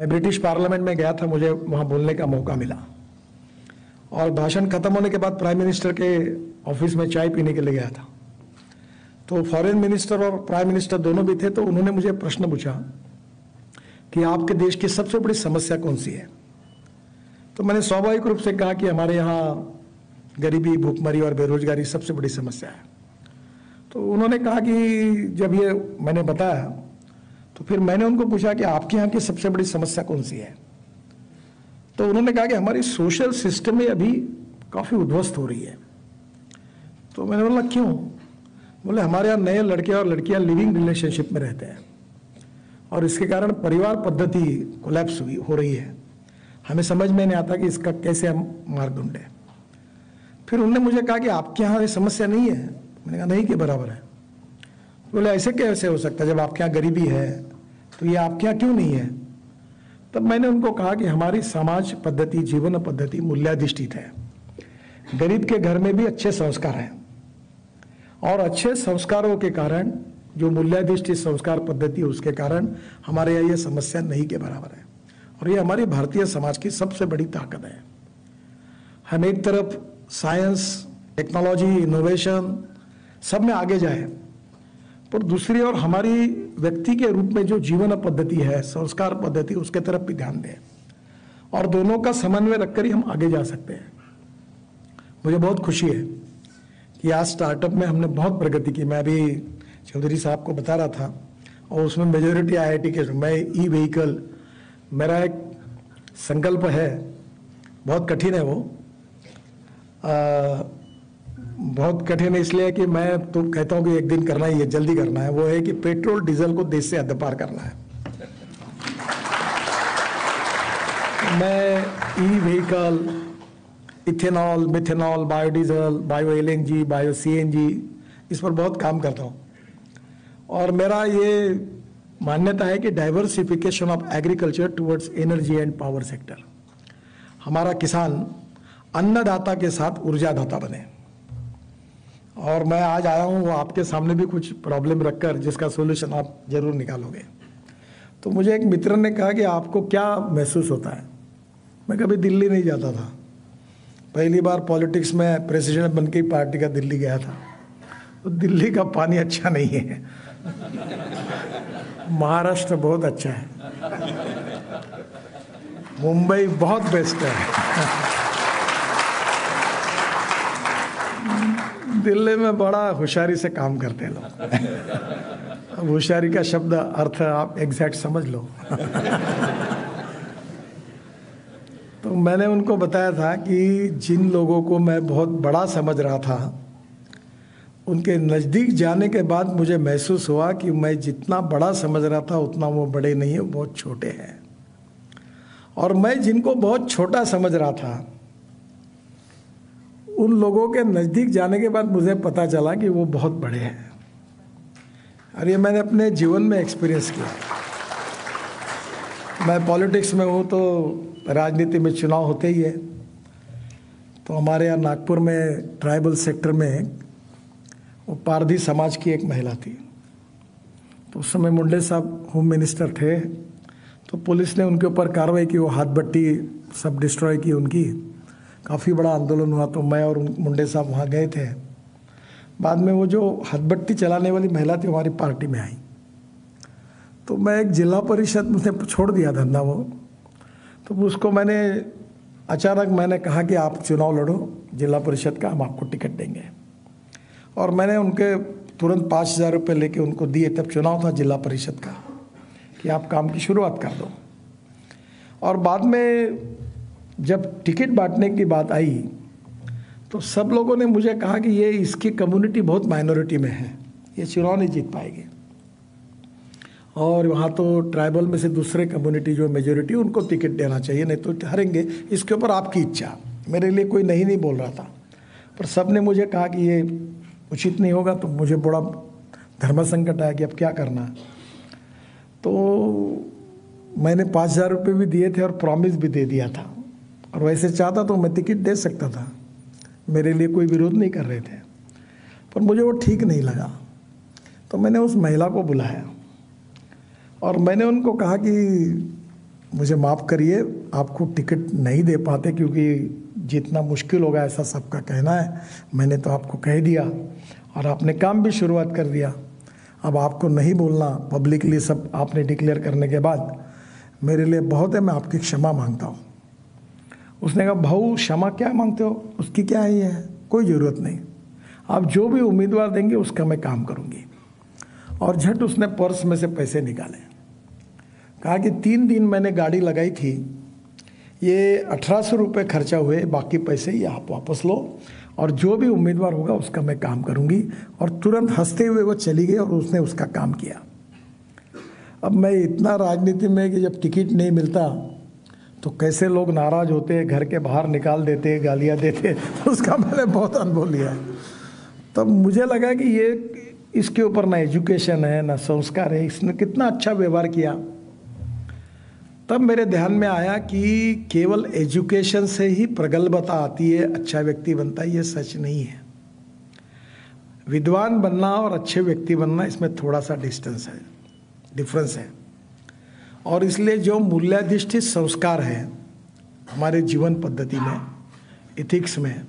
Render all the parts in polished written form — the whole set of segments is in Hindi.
मैं ब्रिटिश पार्लियामेंट में गया था, मुझे वहाँ बोलने का मौका मिला और भाषण खत्म होने के बाद प्राइम मिनिस्टर के ऑफिस में चाय पीने के लिए गया था। तो फॉरेन मिनिस्टर और प्राइम मिनिस्टर दोनों भी थे। तो उन्होंने मुझे प्रश्न पूछा कि आपके देश की सबसे बड़ी समस्या कौन सी है। तो मैंने स्वाभाविक रूप से कहा कि हमारे यहाँ गरीबी, भूखमरी और बेरोजगारी सबसे बड़ी समस्या है। तो उन्होंने कहा कि जब ये मैंने बताया तो फिर मैंने उनको पूछा कि आपके यहाँ की सबसे बड़ी समस्या कौन सी है। तो उन्होंने कहा कि हमारी सोशल सिस्टम में अभी काफ़ी उद्ध्वस्त हो रही है। तो मैंने बोला क्यों? बोले हमारे यहाँ नए लड़के और लड़कियाँ लिविंग रिलेशनशिप में रहते हैं और इसके कारण परिवार पद्धति कोलैप्स हो रही है। हमें समझ में नहीं आता कि इसका कैसे हम मार्ग ढूंढें। फिर उन्होंने मुझे कहा कि आपके यहाँ ये समस्या नहीं है। मैंने कहा नहीं के बराबर है। बोले ऐसे कैसे हो सकता है, जब आपके यहाँ गरीबी है तो ये आपके यहाँ क्यों नहीं है? तब मैंने उनको कहा कि हमारी समाज पद्धति, जीवन पद्धति मूल्याधिष्ठित है। गरीब के घर में भी अच्छे संस्कार हैं और अच्छे संस्कारों के कारण, जो मूल्याधिष्ठित संस्कार पद्धति उसके कारण हमारे यहाँ ये समस्या नहीं के बराबर है। और ये हमारी भारतीय समाज की सबसे बड़ी ताकत है। हम एक तरफ साइंस, टेक्नोलॉजी, इनोवेशन सब में आगे जाए, पर दूसरी ओर हमारी व्यक्ति के रूप में जो जीवन पद्धति है, संस्कार पद्धति, उसके तरफ भी ध्यान दें और दोनों का समन्वय रखकर ही हम आगे जा सकते हैं। मुझे बहुत खुशी है कि आज स्टार्टअप में हमने बहुत प्रगति की। मैं अभी चौधरी साहब को बता रहा था और उसमें मेजोरिटी IIT के। मैं ई व्हीकल, मेरा एक संकल्प है, बहुत कठिन है वो। बहुत कठिन इसलिए कि मैं तो कहता हूं कि एक दिन करना ही है, जल्दी करना है। वो है कि पेट्रोल डीजल को देश से हद पार करना है। मैं e vehicle, ethanol, methanol, biodiesel, bio LNG, bio CNG, इस पर बहुत काम करता हूं। और मेरा ये मान्यता है कि diversification of agriculture towards energy and power sector. हमारा किसान अन्नदाता के साथ ऊर्जादाता बने। और मैं आज आया हूँ वो आपके सामने भी कुछ प्रॉब्लम रखकर, जिसका सोल्यूशन आप जरूर निकालोगे। तो मुझे एक मित्र ने कहा कि आपको क्या महसूस होता है। मैं कभी दिल्ली नहीं जाता था। पहली बार पॉलिटिक्स में प्रेसिडेंट बन के पार्टी का दिल्ली गया था। तो दिल्ली का पानी अच्छा नहीं है, महाराष्ट्र बहुत अच्छा है, मुंबई बहुत बेस्ट है, दिल्ली में बड़ा होशियारी से काम करते हैं लोग। अब होशियारी का शब्द अर्थ आप एग्जैक्ट समझ लो। तो मैंने उनको बताया था कि जिन लोगों को मैं बहुत बड़ा समझ रहा था, उनके नज़दीक जाने के बाद मुझे महसूस हुआ कि मैं जितना बड़ा समझ रहा था उतना वो बड़े नहीं है, बहुत छोटे हैं। और मैं जिनको बहुत छोटा समझ रहा था, उन लोगों के नज़दीक जाने के बाद मुझे पता चला कि वो बहुत बड़े हैं। और ये मैंने अपने जीवन में एक्सपीरियंस किया। मैं पॉलिटिक्स में हूँ तो राजनीति में चुनाव होते ही है। तो हमारे यहाँ नागपुर में ट्राइबल सेक्टर में वो पारधी समाज की एक महिला थी। तो उस समय मुंडे साहब होम मिनिस्टर थे। तो पुलिस ने उनके ऊपर कार्रवाई की, वो हाथ भट्टी सब डिस्ट्रॉय की उनकी। काफ़ी बड़ा आंदोलन हुआ। तो मैं और मुंडे साहब वहाँ गए थे। बाद में वो जो हथबट्टी चलाने वाली महिला थी हमारी पार्टी में आई। तो मैं एक जिला परिषद में छोड़ दिया धंधा वो। तो उसको मैंने मैंने कहा कि आप चुनाव लड़ो जिला परिषद का, हम आपको टिकट देंगे। और मैंने उनके तुरंत 5,000 रुपये लेके उनको दिए। तब चुनाव था जिला परिषद का कि आप काम की शुरुआत कर दो। और बाद में जब टिकट बांटने की बात आई तो सब लोगों ने मुझे कहा कि ये इसकी कम्युनिटी बहुत माइनॉरिटी में है, ये चुनाव नहीं जीत पाएगी। और वहाँ तो ट्राइबल में से दूसरे कम्युनिटी जो मेजोरिटी, उनको टिकट देना चाहिए, नहीं तो हारेंगे। इसके ऊपर आपकी इच्छा। मेरे लिए कोई नहीं बोल रहा था, पर सब ने मुझे कहा कि ये उचित नहीं होगा। तो मुझे बड़ा धर्म संकट आया कि अब क्या करना। तो मैंने 5,000 रुपये भी दिए थे और प्रॉमिस भी दे दिया था। और वैसे चाहता तो मैं टिकट दे सकता था, मेरे लिए कोई विरोध नहीं कर रहे थे, पर मुझे वो ठीक नहीं लगा। तो मैंने उस महिला को बुलाया और मैंने उनको कहा कि मुझे माफ़ करिए, आपको टिकट नहीं दे पाते क्योंकि जितना मुश्किल होगा ऐसा सबका कहना है। मैंने तो आपको कह दिया और आपने काम भी शुरुआत कर दिया। अब आपको नहीं बोलना पब्लिकली सब आपने डिक्लेयर करने के बाद मेरे लिए बहुत है, मैं आपकी क्षमा मांगता हूँ। उसने कहा भाऊ क्षमा क्या मांगते हो, उसकी क्या ही है, कोई ज़रूरत नहीं, आप जो भी उम्मीदवार देंगे उसका मैं काम करूँगी। और झट उसने पर्स में से पैसे निकाले, कहा कि 3 दिन मैंने गाड़ी लगाई थी, ये 1800 रुपये खर्चा हुए, बाकी पैसे ये आप वापस लो और जो भी उम्मीदवार होगा उसका मैं काम करूँगी। और तुरंत हंसते हुए वो चली गई और उसने उसका काम किया। अब मैं इतना राजनीति में कि जब टिकट नहीं मिलता तो कैसे लोग नाराज़ होते, घर के बाहर निकाल देते, गालियाँ देते, उसका मैंने बहुत अनुभव लिया है। तब मुझे लगा कि ये इसके ऊपर ना एजुकेशन है ना संस्कार है, इसने कितना अच्छा व्यवहार किया। तब मेरे ध्यान में आया कि केवल एजुकेशन से ही प्रगल्भता आती है, अच्छा व्यक्ति बनता है, ये सच नहीं है। विद्वान बनना और अच्छे व्यक्ति बनना, इसमें थोड़ा सा डिफरेंस है। और इसलिए जो मूल्याधिष्ठित संस्कार है हमारे जीवन पद्धति में, इथिक्स में,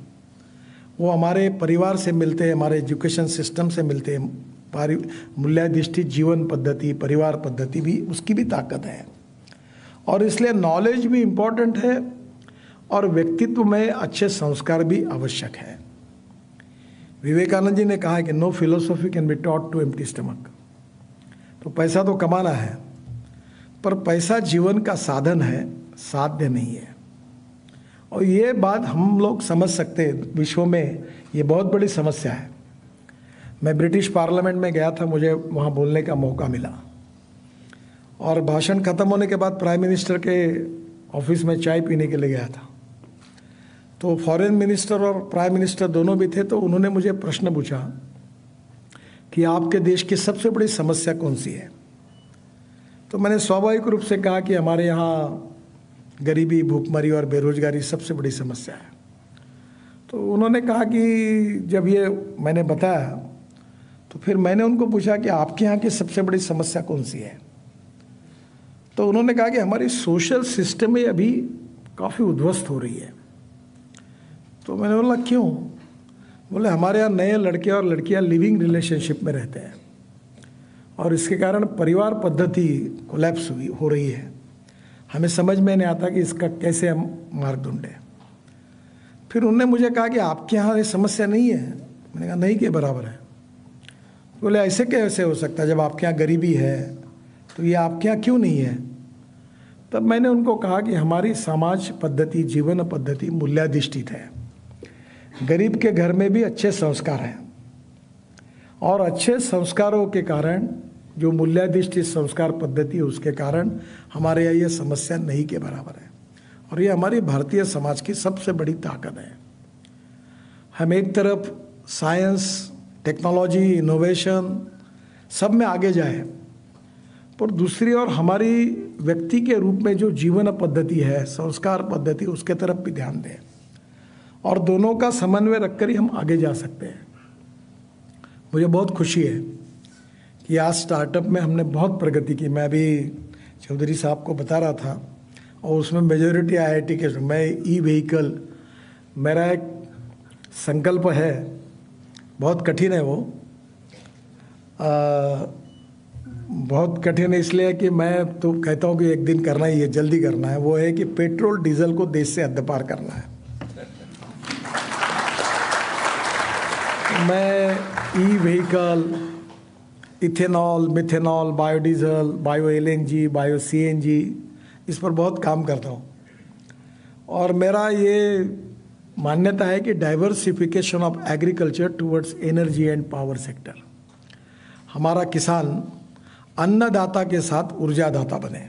वो हमारे परिवार से मिलते हैं, हमारे एजुकेशन सिस्टम से मिलते हैं। मूल्याधिष्ठित जीवन पद्धति, परिवार पद्धति भी, उसकी भी ताकत है। और इसलिए नॉलेज भी इम्पोर्टेंट है और व्यक्तित्व में अच्छे संस्कार भी आवश्यक है। विवेकानंद जी ने कहा है कि no philosophy can be taught to empty stomach. तो पैसा तो कमाना है, पर पैसा जीवन का साधन है, साध्य नहीं है। और ये बात हम लोग समझ सकते हैं, विश्व में ये बहुत बड़ी समस्या है। मैं ब्रिटिश पार्लियामेंट में गया था, मुझे वहाँ बोलने का मौका मिला और भाषण खत्म होने के बाद प्राइम मिनिस्टर के ऑफिस में चाय पीने के लिए गया था। तो फॉरेन मिनिस्टर और प्राइम मिनिस्टर दोनों भी थे। तो उन्होंने मुझे प्रश्न पूछा कि आपके देश की सबसे बड़ी समस्या कौन सी है। तो मैंने स्वाभाविक रूप से कहा कि हमारे यहाँ गरीबी, भूखमरी और बेरोजगारी सबसे बड़ी समस्या है। तो उन्होंने कहा कि जब ये मैंने बताया तो फिर मैंने उनको पूछा कि आपके यहाँ की सबसे बड़ी समस्या कौन सी है। तो उन्होंने कहा कि हमारी सोशल सिस्टम में अभी काफ़ी उद्ध्वस्त हो रही है। तो मैंने बोला क्यों? बोले हमारे यहाँ नए लड़के और लड़कियाँ लिविंग रिलेशनशिप में रहते हैं और इसके कारण परिवार पद्धति कोलैप्स हो रही है। हमें समझ में नहीं आता कि इसका कैसे हम मार्ग ढूंढें। फिर उन्होंने मुझे कहा कि आपके यहाँ ये समस्या नहीं है। मैंने कहा नहीं के बराबर है। बोले ऐसे कैसे हो सकता है, जब आपके यहाँ गरीबी है तो ये आपके यहाँ क्यों नहीं है? तब मैंने उनको कहा कि हमारी समाज पद्धति, जीवन पद्धति मूल्याधिष्ठित है। गरीब के घर में भी अच्छे संस्कार हैं और अच्छे संस्कारों के कारण, जो मूल्याधिष्ठित संस्कार पद्धति है उसके कारण हमारे यहाँ ये समस्या नहीं के बराबर है। और ये हमारी भारतीय समाज की सबसे बड़ी ताकत है। हम एक तरफ साइंस, टेक्नोलॉजी, इनोवेशन सब में आगे जाए, पर दूसरी ओर हमारी व्यक्ति के रूप में जो जीवन पद्धति है, संस्कार पद्धति, उसके तरफ भी ध्यान दें और दोनों का समन्वय रखकर ही हम आगे जा सकते हैं। मुझे बहुत खुशी है कि आज स्टार्टअप में हमने बहुत प्रगति की। मैं अभी चौधरी साहब को बता रहा था और उसमें मेजॉरिटी IIT के, मैं ई-व्हीकल, मेरा एक संकल्प है, बहुत कठिन है वो, बहुत कठिन है इसलिए कि मैं तो कहता हूँ कि एक दिन करना ही है, जल्दी करना है। वो है कि पेट्रोल डीजल को देश से हद्दपार करना है। मैं e-vehicle, ethanol, methanol, biodiesel, bio LNG, bio CNG, इस पर बहुत काम करता हूँ। और मेरा ये मान्यता है कि diversification of agriculture towards energy and power sector, हमारा किसान अन्नदाता के साथ ऊर्जादाता बने।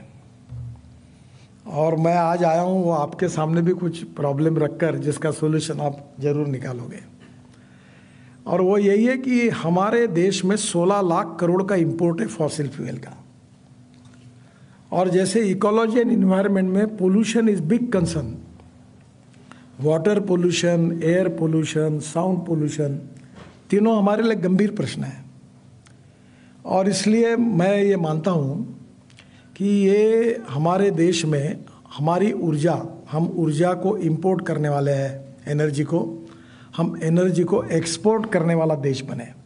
और मैं आज आया हूँ वो आपके सामने भी कुछ प्रॉब्लम रखकर जिसका सोल्यूशन आप जरूर निकालोगे। और वो यही है कि हमारे देश में 16 लाख करोड़ का इंपोर्ट है फॉसिल फ्यूल का। और जैसे इकोलॉजी एंड इन्वायरमेंट में pollution is big concern, water pollution, air pollution, sound pollution, तीनों हमारे लिए गंभीर प्रश्न है। और इसलिए मैं ये मानता हूँ कि ये हमारे देश में हमारी ऊर्जा, हम ऊर्जा को इंपोर्ट करने वाले हैं, एनर्जी को, हम एनर्जी को एक्सपोर्ट करने वाला देश बने।